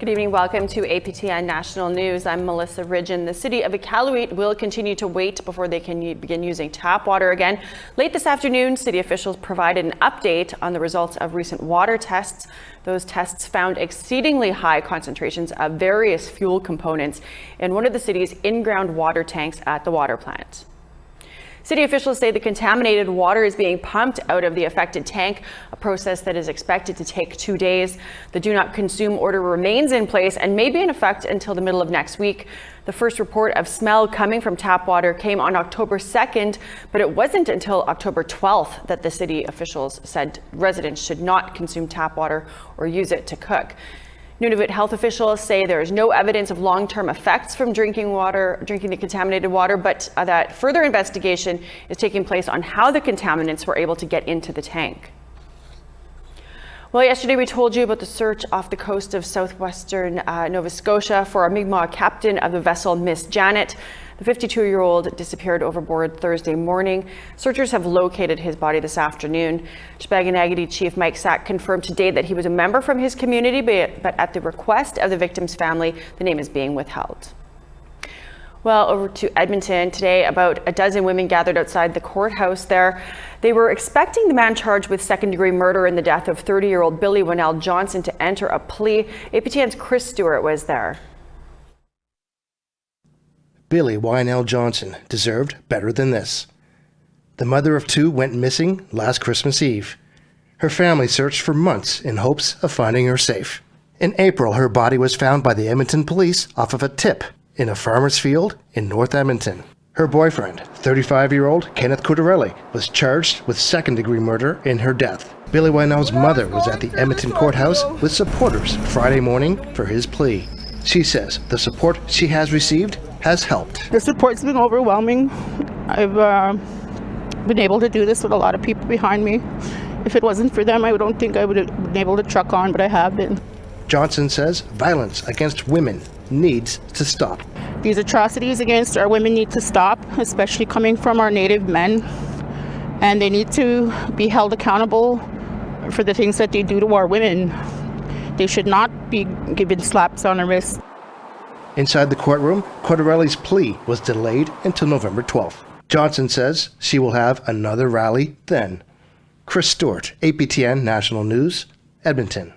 Good evening. Welcome to APTN National News. I'm Melissa Ridgen. The city of Iqaluit will continue to wait before they can begin using tap water again. Late this afternoon, city officials provided an update on the results of recent water tests. Those tests found exceedingly high concentrations of various fuel components in one of the city's in-ground water tanks at the water plant. City officials say the contaminated water is being pumped out of the affected tank, a process that is expected to take 2 days. The do not consume order remains in place and may be in effect until the middle of next week. The first report of smell coming from tap water came on October 2nd, but it wasn't until October 12th that the city officials said residents should not consume tap water or use it to cook. Nunavut health officials say there is no evidence of long-term effects from drinking the contaminated water, but that further investigation is taking place on how the contaminants were able to get into the tank. Well, yesterday we told you about the search off the coast of southwestern Nova Scotia for a Mi'kmaq captain of the vessel Miss Janet. The 52-year-old disappeared overboard Thursday morning. Searchers have located his body this afternoon. Chippaganagity Chief Mike Sack confirmed today that he was a member from his community, but at the request of the victim's family, the name is being withheld. Well, over to Edmonton today, about a dozen women gathered outside the courthouse there. They were expecting the man charged with second-degree murder in the death of 30-year-old Billie Wynell Johnson to enter a plea. APTN's Chris Stewart was there. Billie Wynell Johnson deserved better than this. The mother of two went missing last Christmas Eve. Her family searched for months in hopes of finding her safe. In April, her body was found by the Edmonton police off of a tip in a farmer's field in North Edmonton. Her boyfriend, 35-year-old Kenneth Cudarelli, was charged with second-degree murder in her death. Billie Wynell's mother was at the Edmonton courthouse with supporters Friday morning for his plea. She says the support she has received has helped. The support's been overwhelming. I've been able to do this with a lot of people behind me. If it wasn't for them, I don't think I would have been able to truck on, but I have been. Johnson says violence against women needs to stop. These atrocities against our women need to stop, especially coming from our Native men. And they need to be held accountable for the things that they do to our women. They should not be given slaps on the wrist. Inside the courtroom, Cudarelli's plea was delayed until November 12th. Johnson says she will have another rally then. Chris Stewart, APTN National News, Edmonton.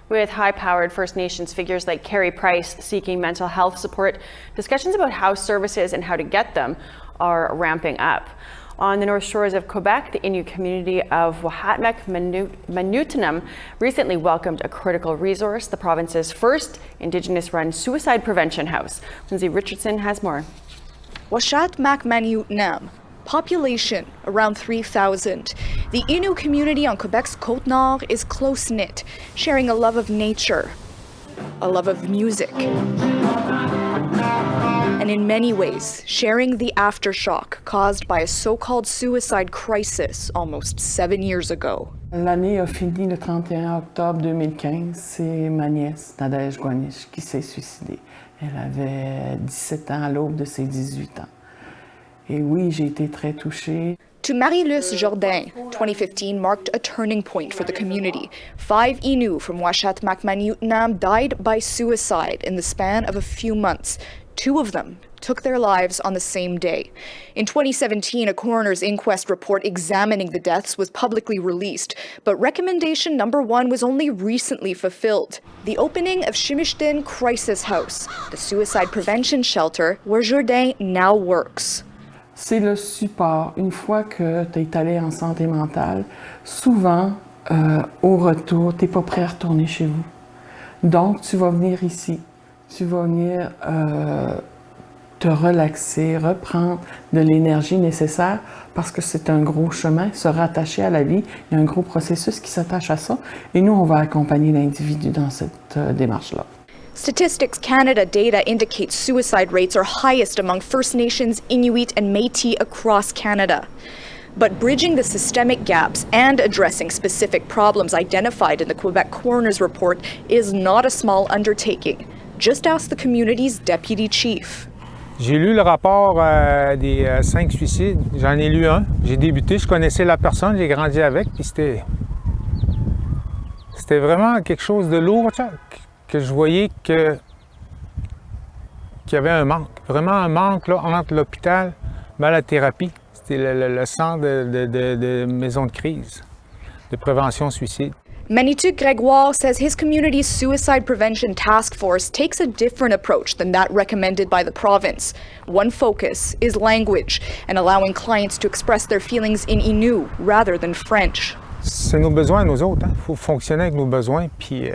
With high-powered First Nations figures like Carrie Price seeking mental health support, discussions about house services and how to get them are ramping up. On the North Shores of Quebec, the Inuit community of Wahatmek-Manutnam recently welcomed a critical resource, the province's first Indigenous-run suicide prevention house. Lindsay Richardson has more. Wahatmek-Manutnam, population around 3,000. The Inuit community on Quebec's Côte-Nord is close-knit, sharing a love of nature, a love of music, and in many ways, sharing the aftershock caused by a so-called suicide crisis almost 7 years ago. L'année a fini le 31 octobre 2015. C'est ma nièce, Nadège Gwanish, qui s'est suicidée. Elle avait 17 ans à l'aube de ses 18 ans. Et oui, j'ai été très touchée. To Marie-Luce Jourdain, 2015 marked a turning point for the community. 5 Innu from Wahatmek-Manutnam died by suicide in the span of a few months. 2 of them took their lives on the same day. In 2017, a coroner's inquest report examining the deaths was publicly released, but recommendation number 1 was only recently fulfilled. The opening of Shimishtin Crisis House, the suicide prevention shelter where Jourdain now works. C'est le support. Une fois que tu es allé en santé mentale, souvent, au retour, tu n'es pas prêt à retourner chez vous. Donc, tu vas venir ici. Tu vas venir te relaxer, reprendre de l'énergie nécessaire parce que c'est un gros chemin, se rattacher à la vie. Il y a un gros processus qui s'attache à ça. Et nous, on va accompagner l'individu dans cette démarche-là. Statistics Canada data indicates suicide rates are highest among First Nations, Inuit, and Métis across Canada. But bridging the systemic gaps and addressing specific problems identified in the Quebec Coroner's Report is not a small undertaking. Just ask the community's deputy chief. J'ai lu le rapport des 5 suicides. J'en ai lu un. J'ai débuté, je connaissais la personne, j'ai grandi avec, puis c'était vraiment quelque chose de lourd, que je voyais qu'il y avait un manque, vraiment un manque là, entre l'hôpital et la thérapie. C'était le centre de maison de crise, de prévention suicide. Manitou Grégoire says his community's suicide prevention task force takes a different approach than that recommended by the province. One focus is language and allowing clients to express their feelings in Innu rather than French. C'est nos besoins, nous autres. Il faut fonctionner avec nos besoins, puis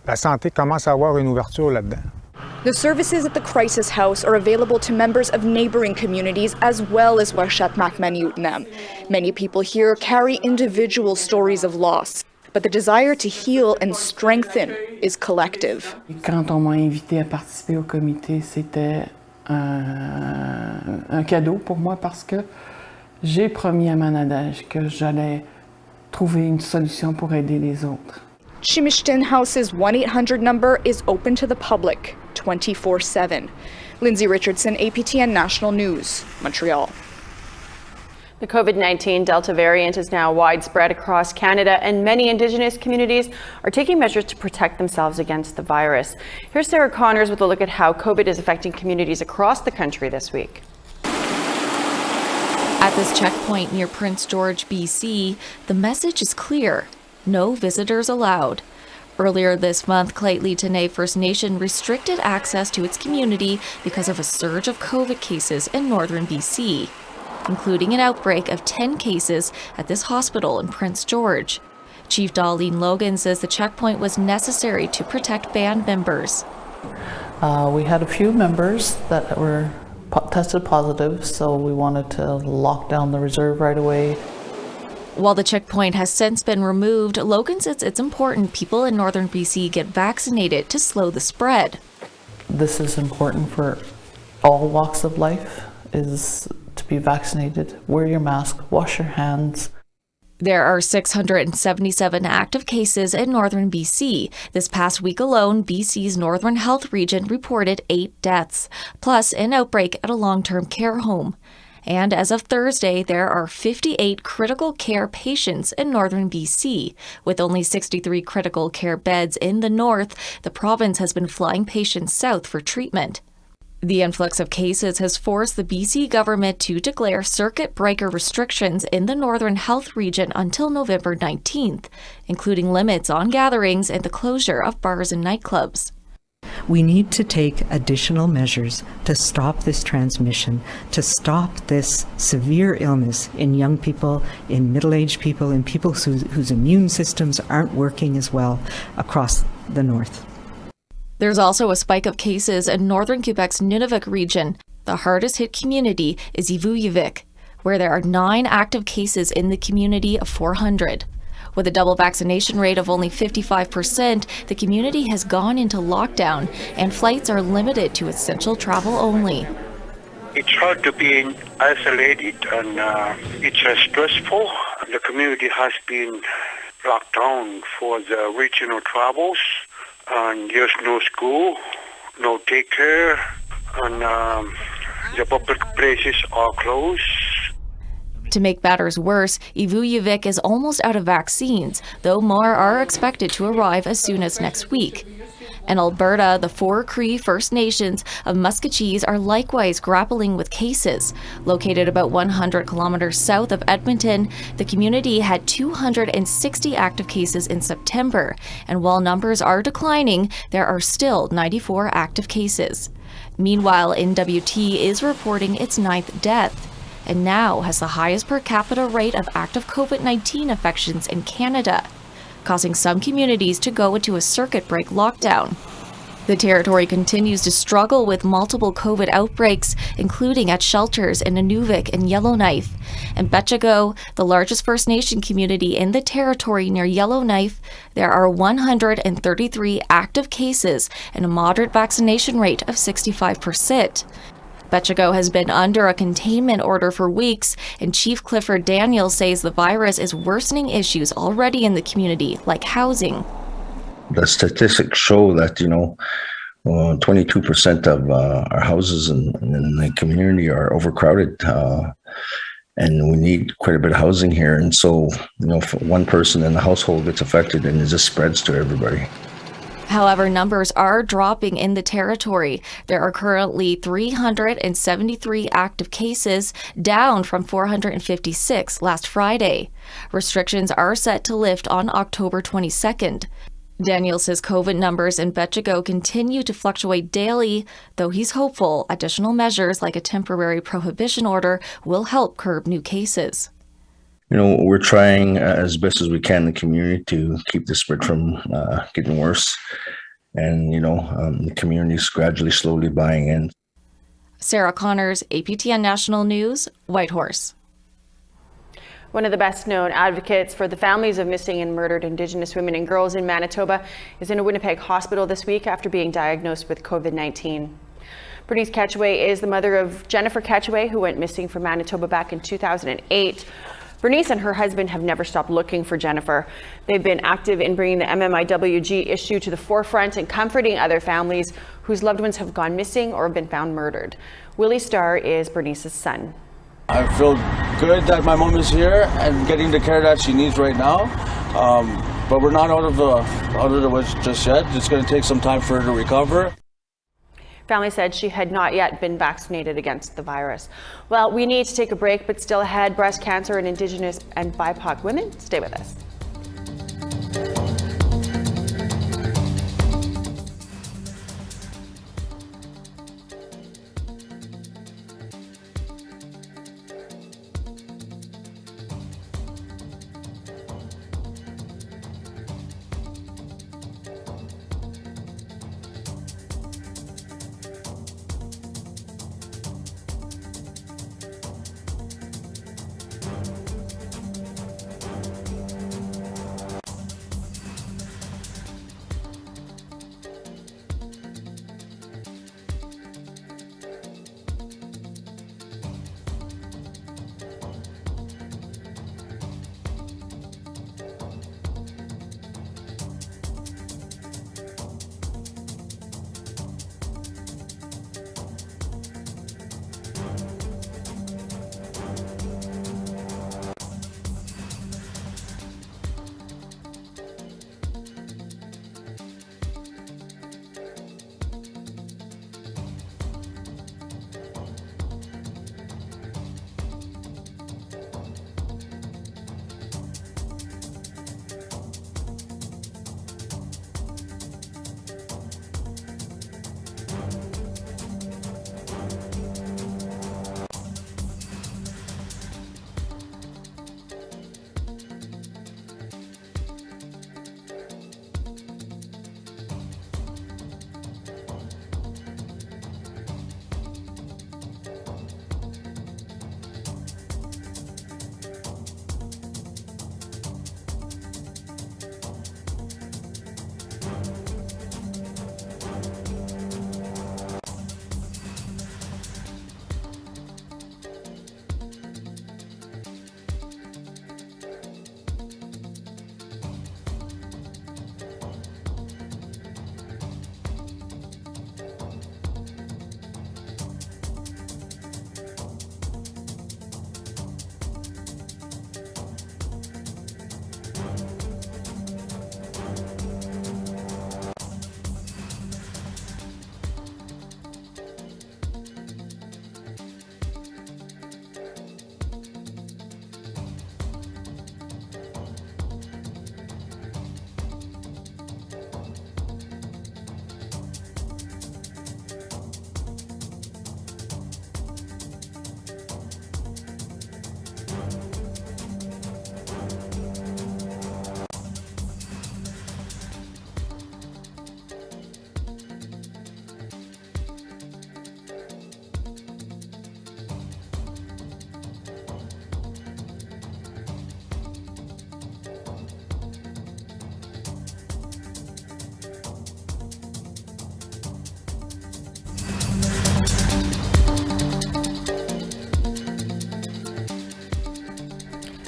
la santé commence à avoir une ouverture là-dedans. The services at the crisis house are available to members of neighboring communities as well as Washat Makmaniutnam. Many people here carry individual stories of loss, but the desire to heal and strengthen is collective. Quand on m'a invité à participer au comité, c'était un cadeau pour moi parce que j'ai promis à Manadège que j'allais trouver une solution pour aider les autres. Chimishton House's 1-800 number is open to the public 24/7. Lindsay Richardson, APTN National News, Montreal. The COVID-19 Delta variant is now widespread across Canada, and many Indigenous communities are taking measures to protect themselves against the virus. Here's Sarah Connors with a look at how COVID is affecting communities across the country this week. At this checkpoint near Prince George, BC, the message is clear: no visitors allowed. Earlier this month, Iqaluit First Nation restricted access to its community because of a surge of COVID cases in northern BC, including an outbreak of 10 cases at this hospital in Prince George. Chief Darlene Logan says the checkpoint was necessary to protect band members. We had a few members that were tested positive, so we wanted to lock down the reserve right away. While the checkpoint has since been removed, Logan says it's important people in northern BC get vaccinated to slow the spread. This is important for all walks of life, is to be vaccinated, wear your mask, wash your hands. There are 677 active cases in northern BC. This past week alone, BC's Northern Health Region reported 8 deaths, plus an outbreak at a long-term care home. And as of Thursday, there are 58 critical care patients in northern BC. With only 63 critical care beds in the north, the province has been flying patients south for treatment. The influx of cases has forced the BC government to declare circuit breaker restrictions in the Northern Health Region until November 19th, including limits on gatherings and the closure of bars and nightclubs. We need to take additional measures to stop this transmission, to stop this severe illness in young people, in middle-aged people, in people whose immune systems aren't working as well across the north. There's also a spike of cases in northern Quebec's Nunavut region. The hardest hit community is Iqaluit, where there are 9 active cases in the community of 400. With a double vaccination rate of only 55%, the community has gone into lockdown and flights are limited to essential travel only. It's hard to be isolated and it's stressful. The community has been locked down for the regional travels. And there's no school, no daycare, and the public places are closed. To make matters worse, Iqaluit is almost out of vaccines, though more are expected to arrive as soon as next week. In Alberta, the 4 Cree First Nations of Muskegees are likewise grappling with cases. Located about 100 kilometers south of Edmonton, the community had 260 active cases in September, and while numbers are declining, there are still 94 active cases. Meanwhile, NWT is reporting its 9th death, and now has the highest per capita rate of active COVID-19 infections in Canada, causing some communities to go into a circuit break lockdown. The territory continues to struggle with multiple COVID outbreaks, including at shelters in Nunavut and Yellowknife. In Betchago, the largest First Nation community in the territory near Yellowknife, there are 133 active cases and a moderate vaccination rate of 65%. Betchago has been under a containment order for weeks, and Chief Clifford Daniels says the virus is worsening issues already in the community, like housing. The statistics show that, 22% of our houses in the community are overcrowded, and we need quite a bit of housing here. And so, if one person in the household gets affected, and it just spreads to everybody. However, numbers are dropping in the territory. There are currently 373 active cases, down from 456 last Friday. Restrictions are set to lift on October 22nd. Daniel says COVID numbers in Betchigo continue to fluctuate daily, though he's hopeful additional measures like a temporary prohibition order will help curb new cases. We're trying as best as we can in the community to keep the spread from getting worse. And, the community is gradually, slowly buying in. Sarah Connors, APTN National News, Whitehorse. One of the best-known advocates for the families of missing and murdered Indigenous women and girls in Manitoba is in a Winnipeg hospital this week after being diagnosed with COVID-19. Bernice Ketchway is the mother of Jennifer Ketchway, who went missing from Manitoba back in 2008. Bernice and her husband have never stopped looking for Jennifer. They've been active in bringing the MMIWG issue to the forefront and comforting other families whose loved ones have gone missing or have been found murdered. Willie Starr is Bernice's son. I feel good that my mom is here and getting the care that she needs right now. But we're not out of the woods just yet. It's going to take some time for her to recover. Family said she had not yet been vaccinated against the virus. Well, we need to take a break, but still ahead, breast cancer in Indigenous and BIPOC women. Stay with us.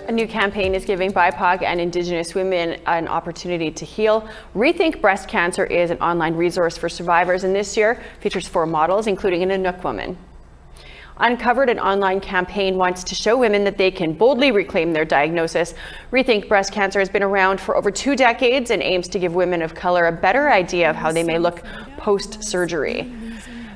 A new campaign is giving BIPOC and Indigenous women an opportunity to heal. Rethink Breast Cancer is an online resource for survivors, and this year features 4 models, including an Inuk woman. Uncovered, an online campaign, wants to show women that they can boldly reclaim their diagnosis. Rethink Breast Cancer has been around for over 2 decades and aims to give women of color a better idea of how they may look post-surgery.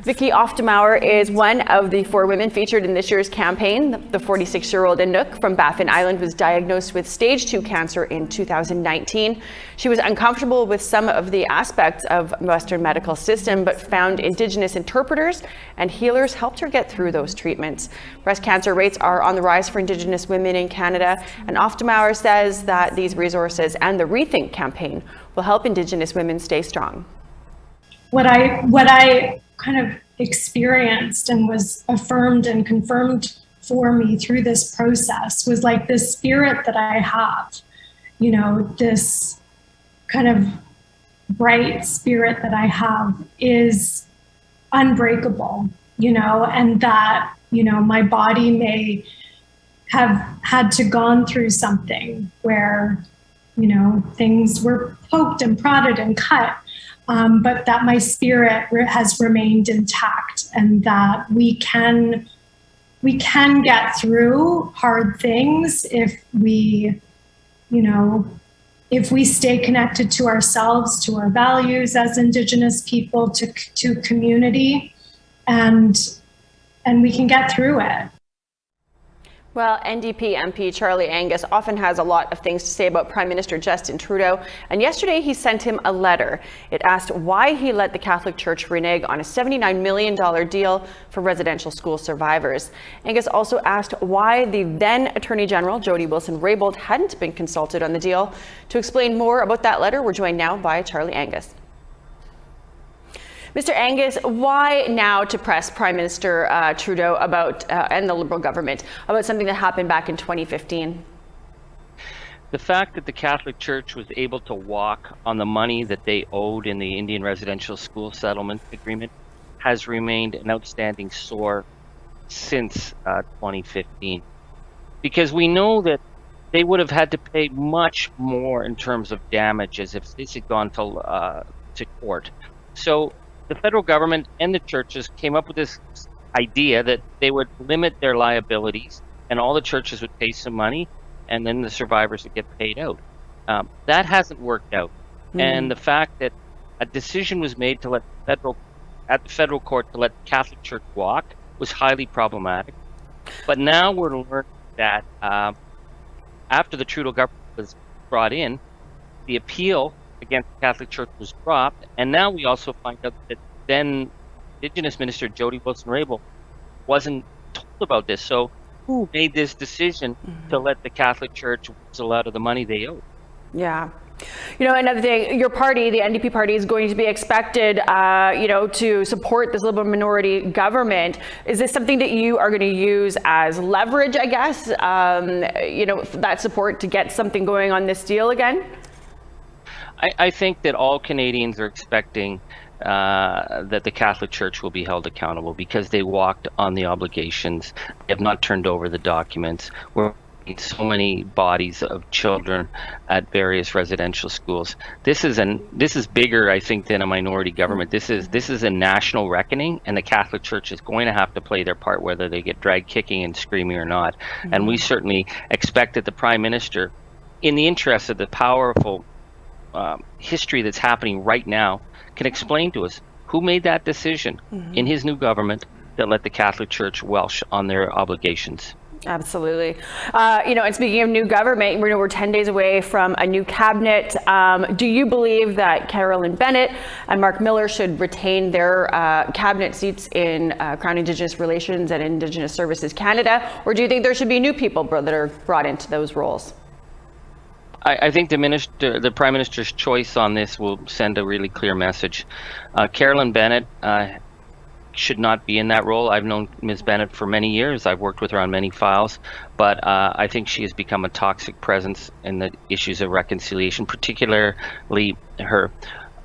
Vicky Oftemauer is one of the 4 women featured in this year's campaign. The 46-year-old Inuk from Baffin Island was diagnosed with stage 2 cancer in 2019. She was uncomfortable with some of the aspects of Western medical system, but found Indigenous interpreters and healers helped her get through those treatments. Breast cancer rates are on the rise for Indigenous women in Canada, and Oftemauer says that these resources and the Rethink campaign will help Indigenous women stay strong. What I kind of experienced and was affirmed and confirmed for me through this process was like this spirit that I have, you know, this kind of bright spirit that I have is unbreakable, you know, and that, you know, my body may have had to gone through something where, you know, things were poked and prodded and cut. But that my spirit has remained intact, and that we can get through hard things if we, you know, if we stay connected to ourselves, to our values as Indigenous people, to community, and we can get through it. Well, NDP MP Charlie Angus often has a lot of things to say about Prime Minister Justin Trudeau, and yesterday he sent him a letter. It asked why he let the Catholic Church renege on a $79 million deal for residential school survivors. Angus also asked why the then Attorney General Jody Wilson-Raybould hadn't been consulted on the deal. To explain more about that letter, we're joined now by Charlie Angus. Mr. Angus, why now to press Prime Minister Trudeau about, and the Liberal government, about something that happened back in 2015? The fact that the Catholic Church was able to walk on the money that they owed in the Indian Residential School Settlement Agreement has remained an outstanding sore since 2015. Because we know that they would have had to pay much more in terms of damages if this had gone to court. So the federal government and the churches came up with this idea that they would limit their liabilities and all the churches would pay some money and then the survivors would get paid out. That hasn't worked out. And the fact that a decision was made to let at the federal court to let the Catholic Church walk was highly problematic. But now we're learning that after the Trudeau government was brought in, the appeal against the Catholic Church was dropped, and now we also find out that then Indigenous Minister Jody Wilson-Raybould wasn't told about this. So who made this decision to let the Catholic Church whistle out of the money they owe? Yeah. You know, another thing, your party, the NDP party, is going to be expected, you know, to support this Liberal minority government. Is this something that you are going to use as leverage, I guess, you know, that support to get something going on this deal again? I think that all Canadians are expecting that the Catholic Church will be held accountable because they walked on the obligations. They have not turned over the documents. We're seeing so many bodies of children at various residential schools. This is bigger, I think, than a minority government. This is a national reckoning, and the Catholic Church is going to have to play their part, whether they get dragged kicking and screaming or not. And we certainly expect that the Prime Minister, in the interest of the powerful history that's happening right now, can explain to us who made that decision in his new government that let the Catholic Church welsh on their obligations. Absolutely. You know, and speaking of new government, we're 10 days away from a new cabinet. Do you believe that Carolyn Bennett and Mark Miller should retain their cabinet seats in Crown Indigenous Relations and Indigenous Services Canada, or do you think there should be new people that are brought into those roles? I think the Prime Minister's choice on this will send a really clear message. Carolyn Bennett should not be in that role. I've known Ms. Bennett for many years. I've worked with her on many files, but I think she has become a toxic presence in the issues of reconciliation, particularly her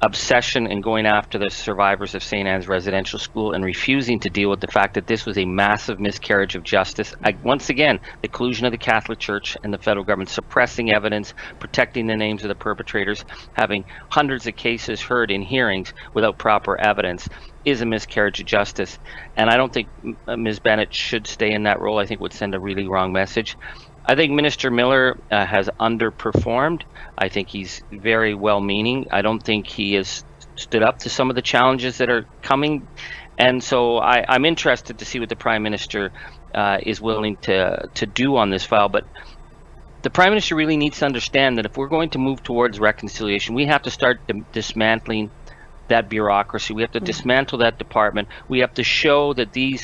obsession in going after the survivors of St. Anne's Residential School and refusing to deal with the fact that this was a massive miscarriage of justice. Once again, the collusion of the Catholic Church and the federal government suppressing evidence, protecting the names of the perpetrators, having hundreds of cases heard in hearings without proper evidence. is a miscarriage of justice. And I don't think Ms. Bennett should stay in that role. I think it would send a really wrong message. I think Minister Miller has underperformed. I think he's very well-meaning. I don't think he has stood up to some of the challenges that are coming. And so I'm interested to see what the Prime Minister is willing to do on this file. But the Prime Minister really needs to understand that if we're going to move towards reconciliation, we have to start dismantling that bureaucracy. We have to dismantle that department. We have to show that the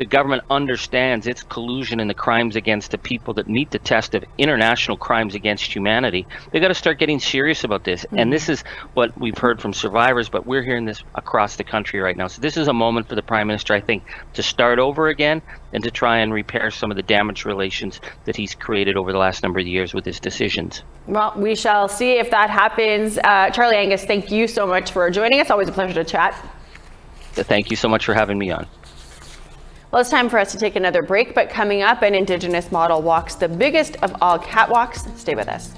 government understands its collusion in the crimes against the people that meet the test of international crimes against humanity. They got to start getting serious about this. And this is what we've heard from survivors, but we're hearing this across the country right now. So this is a moment for the Prime Minister, I think, to start over again and to try and repair some of the damaged relations that he's created over the last number of years with his decisions. Well, we shall see if that happens. Charlie Angus, thank you so much for joining us. Always a pleasure to chat. Thank you so much for having me on. Well, it's time for us to take another break, but coming up, an Indigenous model walks the biggest of all catwalks. Stay with us.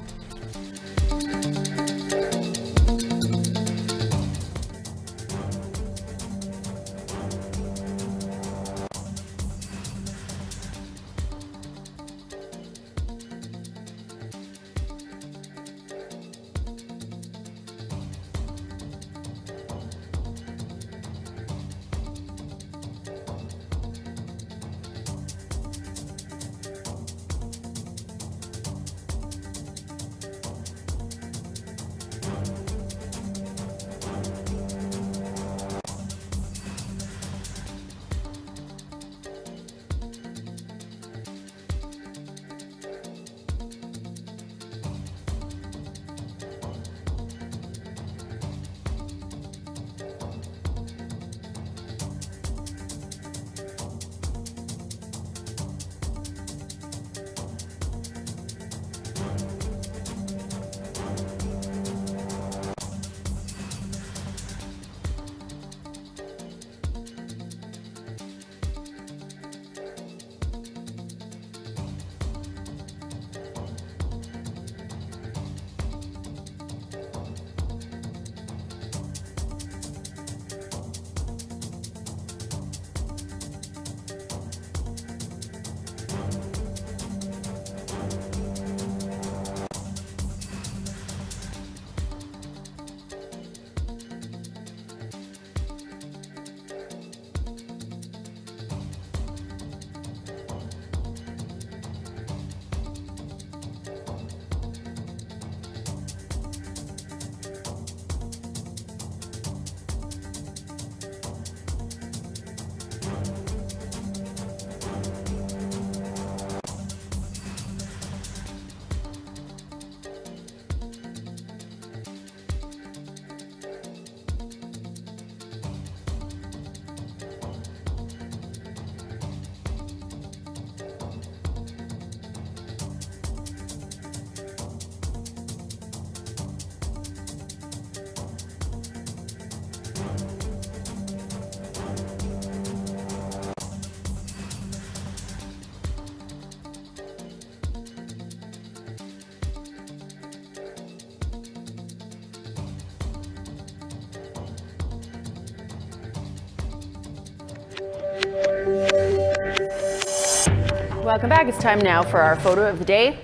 Welcome back. It's time now for our photo of the day.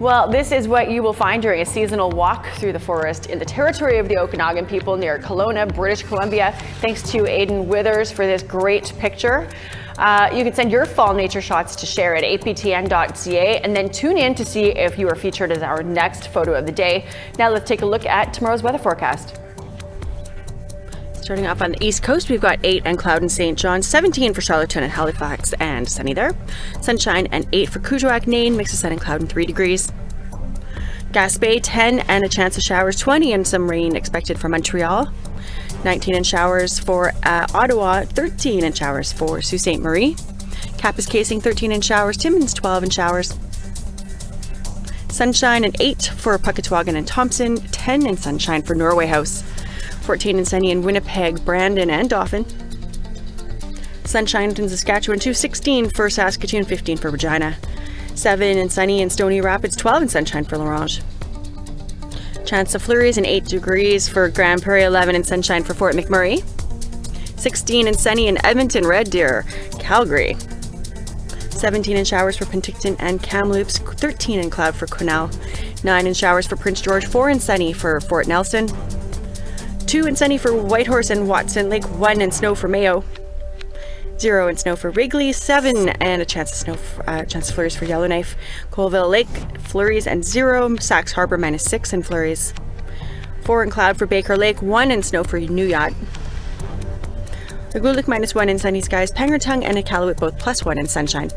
Well, this is what you will find during a seasonal walk through the forest in the territory of the Okanagan people near Kelowna, British Columbia. Thanks to Aidan Withers for this great picture. You can send your fall nature shots to share at aptn.ca and then tune in to see if you are featured as our next photo of the day. Now let's take a look at tomorrow's weather forecast. Starting off on the east coast, we've got 8 and cloud in St. John, 17 for Charlottetown and Halifax and sunny there. Sunshine and 8 for Kuujjuaq, Nain, mix of sun and cloud and 3 degrees. Gaspé, 10 and a chance of showers, 20 and some rain expected for Montreal. 19 and showers for Ottawa, 13 and showers for Sault Ste. Marie. Kapuskasing, 13 and showers, Timmins, 12 and showers. Sunshine and 8 for Puckatawagan and Thompson, 10 and sunshine for Norway House. 14 and sunny in Winnipeg, Brandon and Dauphin. Sunshine in Saskatchewan, 16 for Saskatoon, 15 for Regina. 7 and sunny in Stony Rapids, 12 and sunshine for L'Orange. Chance of flurries and 8 degrees for Grand Prairie, 11 and sunshine for Fort McMurray. 16 and sunny in Edmonton, Red Deer, Calgary. 17 in showers for Penticton and Kamloops, 13 in cloud for Quesnel, 9 in showers for Prince George, 4 in sunny for Fort Nelson, 2 in sunny for Whitehorse and Watson Lake, 1 in snow for Mayo, 0 in snow for Wrigley, 7 and a chance of flurries for Yellowknife, Colville Lake, flurries and 0, Sax Harbor -6 in flurries, 4 in cloud for Baker Lake, 1 in snow for New Yacht, Iqaluit -1 in sunny skies, Pangertung and Iqaluit both +1 in sunshine.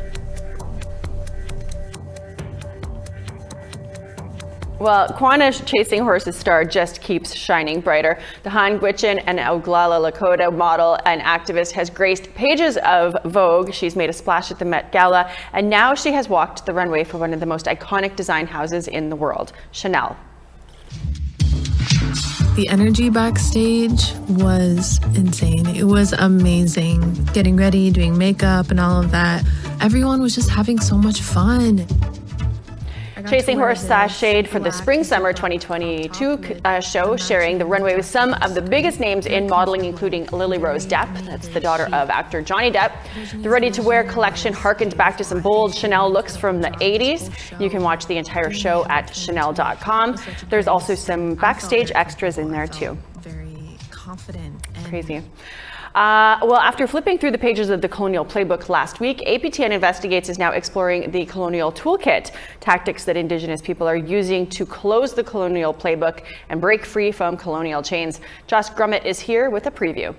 Well, Quanah Chasing Horses star just keeps shining brighter. The Han Gwich'in and Oglala Lakota model and activist has graced pages of Vogue. She's made a splash at the Met Gala, and now she has walked the runway for one of the most iconic design houses in the world, Chanel. The energy backstage was insane. It was amazing. Getting ready, doing makeup and all of that. Everyone was just having so much fun. Chasing Horse sashayed for the Spring-Summer 2022 show, sharing the runway with some of the biggest names in modeling, including Lily Rose Depp, that's the daughter of actor Johnny Depp. The ready-to-wear collection harkened back to some bold Chanel looks from the 80s. You can watch the entire show at chanel.com. There's also some backstage extras in there too. Very confident. Crazy. Well, after flipping through the pages of the Colonial Playbook last week, APTN Investigates is now exploring the Colonial Toolkit, tactics that Indigenous people are using to close the Colonial Playbook and break free from colonial chains. Josh Grummett is here with a preview.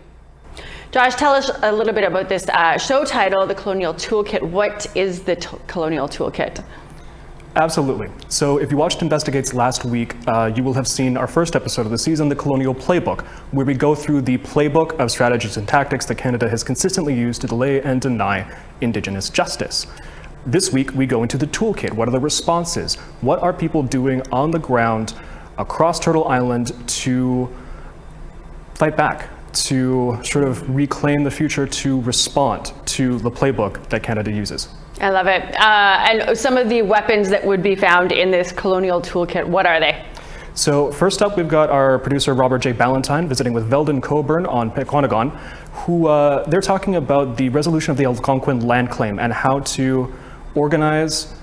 Josh, tell us a little bit about this show title, the Colonial Toolkit. What is the Colonial Toolkit? Absolutely. So if you watched Investigates last week, you will have seen our first episode of the season, the Colonial Playbook, where we go through the playbook of strategies and tactics that Canada has consistently used to delay and deny Indigenous justice. This week, we go into the toolkit. What are the responses? What are people doing on the ground across Turtle Island to fight back, to sort of reclaim the future, to respond to the playbook that Canada uses? I love it. And some of the weapons that would be found in this Colonial Toolkit, what are they? So first up, we've got our producer, Robert J. Ballantyne, visiting with Veldon Coburn on Pequannagon, who they're talking about the resolution of the Algonquin land claim and how to organize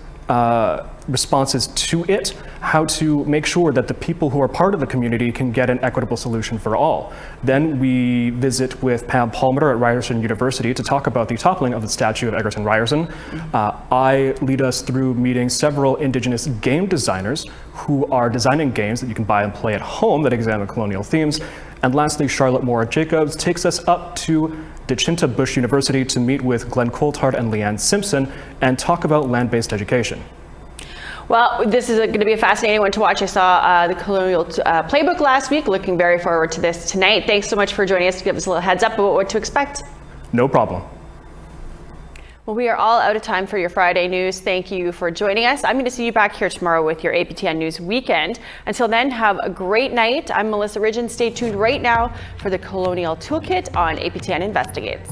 responses to it, how to make sure that the people who are part of the community can get an equitable solution for all. Then we visit with Pam Palmer at Ryerson University to talk about the toppling of the statue of Egerton Ryerson. I lead us through meeting several Indigenous game designers who are designing games that you can buy and play at home that examine colonial themes. And lastly, Charlotte Moore Jacobs takes us up to Dechinta Bush University to meet with Glenn Coulthard and Leanne Simpson and talk about land-based education. Well, this is going to be a fascinating one to watch. I saw the Colonial Playbook last week. Looking very forward to this tonight. Thanks so much for joining us to give us a little heads up about what to expect. No problem. Well, we are all out of time for your Friday news. Thank you for joining us. I'm going to see you back here tomorrow with your APTN News Weekend. Until then, have a great night. I'm Melissa Ridgen. Stay tuned right now for the Colonial Toolkit on APTN Investigates.